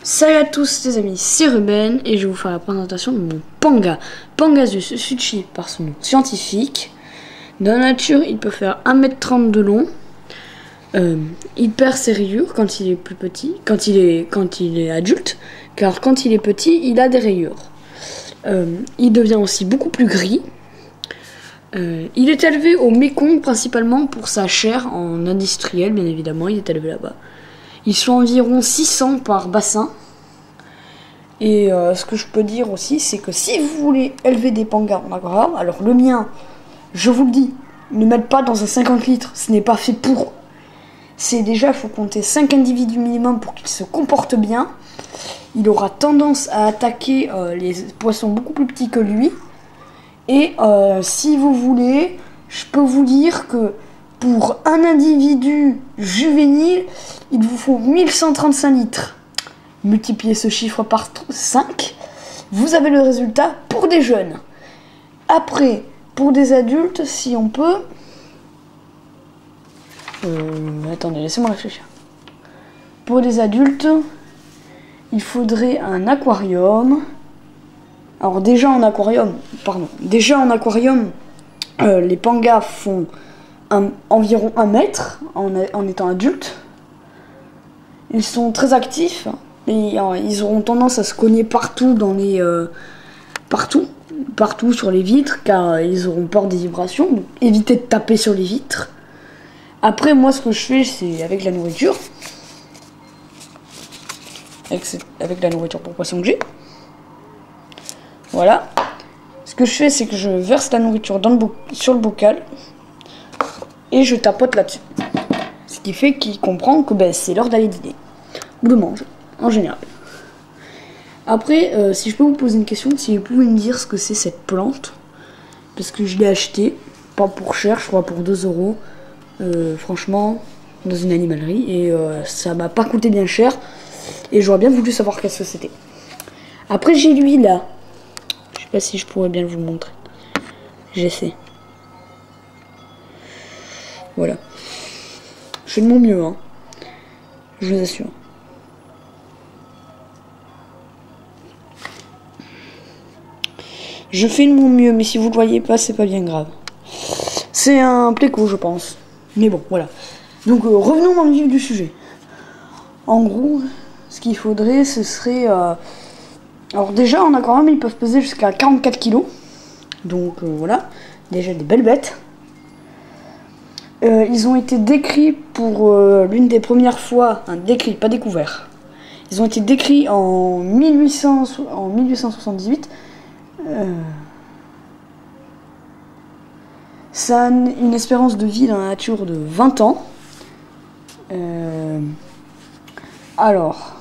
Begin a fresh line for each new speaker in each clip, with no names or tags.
Salut à tous les amis, c'est Ruben et je vais vous faire la présentation de mon panga. Pangasus suchi par son nom scientifique. Dans la nature, il peut faire 1,30 m de long. Il perd ses rayures quand il est plus petit, quand il est adulte, car quand il est petit, il a des rayures. Il devient aussi beaucoup plus gris. Il est élevé au Mékong principalement pour sa chair en industriel, bien évidemment, il est élevé là-bas. Ils sont environ 600 par bassin. Et ce que je peux dire aussi, c'est que si vous voulez élever des pangas en aquarium, alors le mien, je vous le dis, ne mettez pas dans un 50 litres, ce n'est pas fait pour. C'est déjà, il faut compter 5 individus minimum pour qu'il se comporte bien. Il aura tendance à attaquer les poissons beaucoup plus petits que lui. Et si vous voulez, je peux vous dire que pour un individu juvénile, il vous faut 1135 litres. Multipliez ce chiffre par 5, vous avez le résultat pour des jeunes. Après, pour des adultes, si on peut... attendez, laissez-moi réfléchir. Pour des adultes, il faudrait un aquarium. Alors déjà en aquarium, les pangas font environ 1 mètre en étant adultes. Ils sont très actifs et ils auront tendance à se cogner partout dans les partout sur les vitres, car ils auront peur des vibrations. Donc évitez de taper sur les vitres. Après, moi, ce que je fais, c'est avec la nourriture, avec la nourriture pour poisson que j'ai. Voilà. Ce que je fais, c'est que je verse la nourriture sur le bocal et je tapote là-dessus. Ce qui fait qu'il comprend que c'est l'heure d'aller dîner. Ou de manger, en général. Après, si je peux vous poser une question, si vous pouvez me dire ce que c'est cette plante. Parce que je l'ai acheté, pas pour cher, je crois pour 2 €. Franchement, dans une animalerie. Et ça m'a pas coûté bien cher. Et j'aurais bien voulu savoir qu'est-ce que c'était. Après, j'ai lui là. Je sais pas si je pourrais bien vous le montrer. J'essaie. Voilà. Je fais de mon mieux, hein. Je vous assure. Je fais de mon mieux, mais si vous le voyez pas, c'est pas bien grave. C'est un pléco, je pense. Mais bon, voilà. Donc, revenons dans le vif du sujet. En gros, ce qu'il faudrait, ce serait... Alors déjà, en aquarium, ils peuvent peser jusqu'à 44 kg. Donc, voilà. Déjà des belles bêtes. Ils ont été décrits pour l'une des premières fois... décrits, pas découverts. Ils ont été décrits en 1878. Ça a une espérance de vie dans la nature de 20 ans. Alors,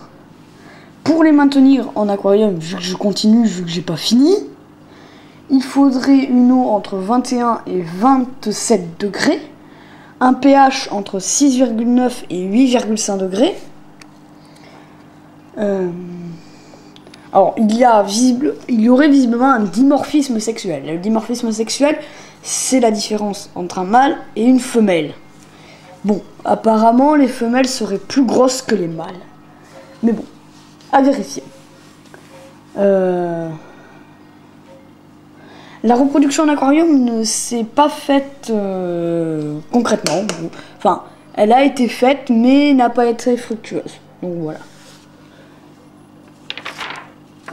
pour les maintenir en aquarium, vu que je continue, vu que j'ai pas fini, il faudrait une eau entre 21 et 27 degrés, un pH entre 6,9 et 8,5 degrés. Alors, il y aurait visiblement un dimorphisme sexuel. Le dimorphisme sexuel, c'est la différence entre un mâle et une femelle. Bon, apparemment, les femelles seraient plus grosses que les mâles. Mais bon, à vérifier. La reproduction en aquarium ne s'est pas faite concrètement. Enfin, elle a été faite, mais n'a pas été fructueuse. Donc voilà.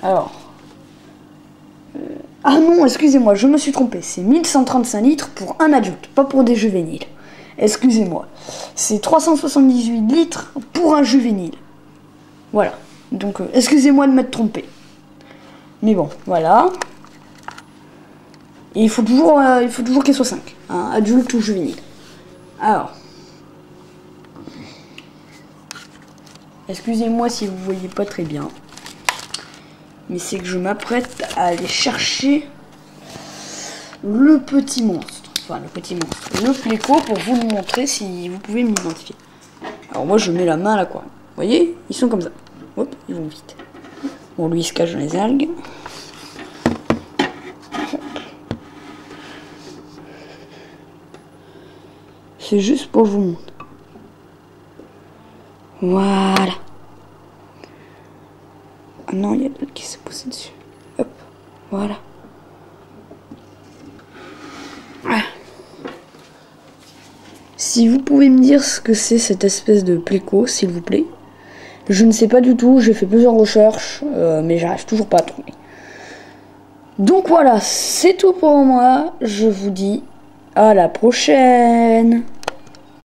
Alors. Ah non, excusez-moi, je me suis trompé. C'est 1135 litres pour un adulte, pas pour des juvéniles. Excusez-moi. C'est 378 litres pour un juvénile. Voilà. Donc, excusez-moi de m'être trompé. Mais bon, voilà. Et il faut toujours qu'il soit 5. Hein, adulte ou juvénile. Alors. Excusez-moi si vous voyez pas très bien. Mais c'est que je m'apprête à aller chercher le petit monstre. Enfin, le petit monstre. Le pléco pour vous le montrer si vous pouvez m'identifier. Alors moi, je mets la main à l'aquarium. Vous voyez, ils sont comme ça. Hop, ils vont vite. Bon, lui, il se cache dans les algues. C'est juste pour vous montrer. Voilà. Ah non, il y a d'autres qui s'est poussé dessus. Hop, voilà. Ah. Si vous pouvez me dire ce que c'est cette espèce de pléco, s'il vous plaît. Je ne sais pas du tout, j'ai fait plusieurs recherches, mais j'arrive toujours pas à trouver. Donc voilà, c'est tout pour moi. Je vous dis à la prochaine.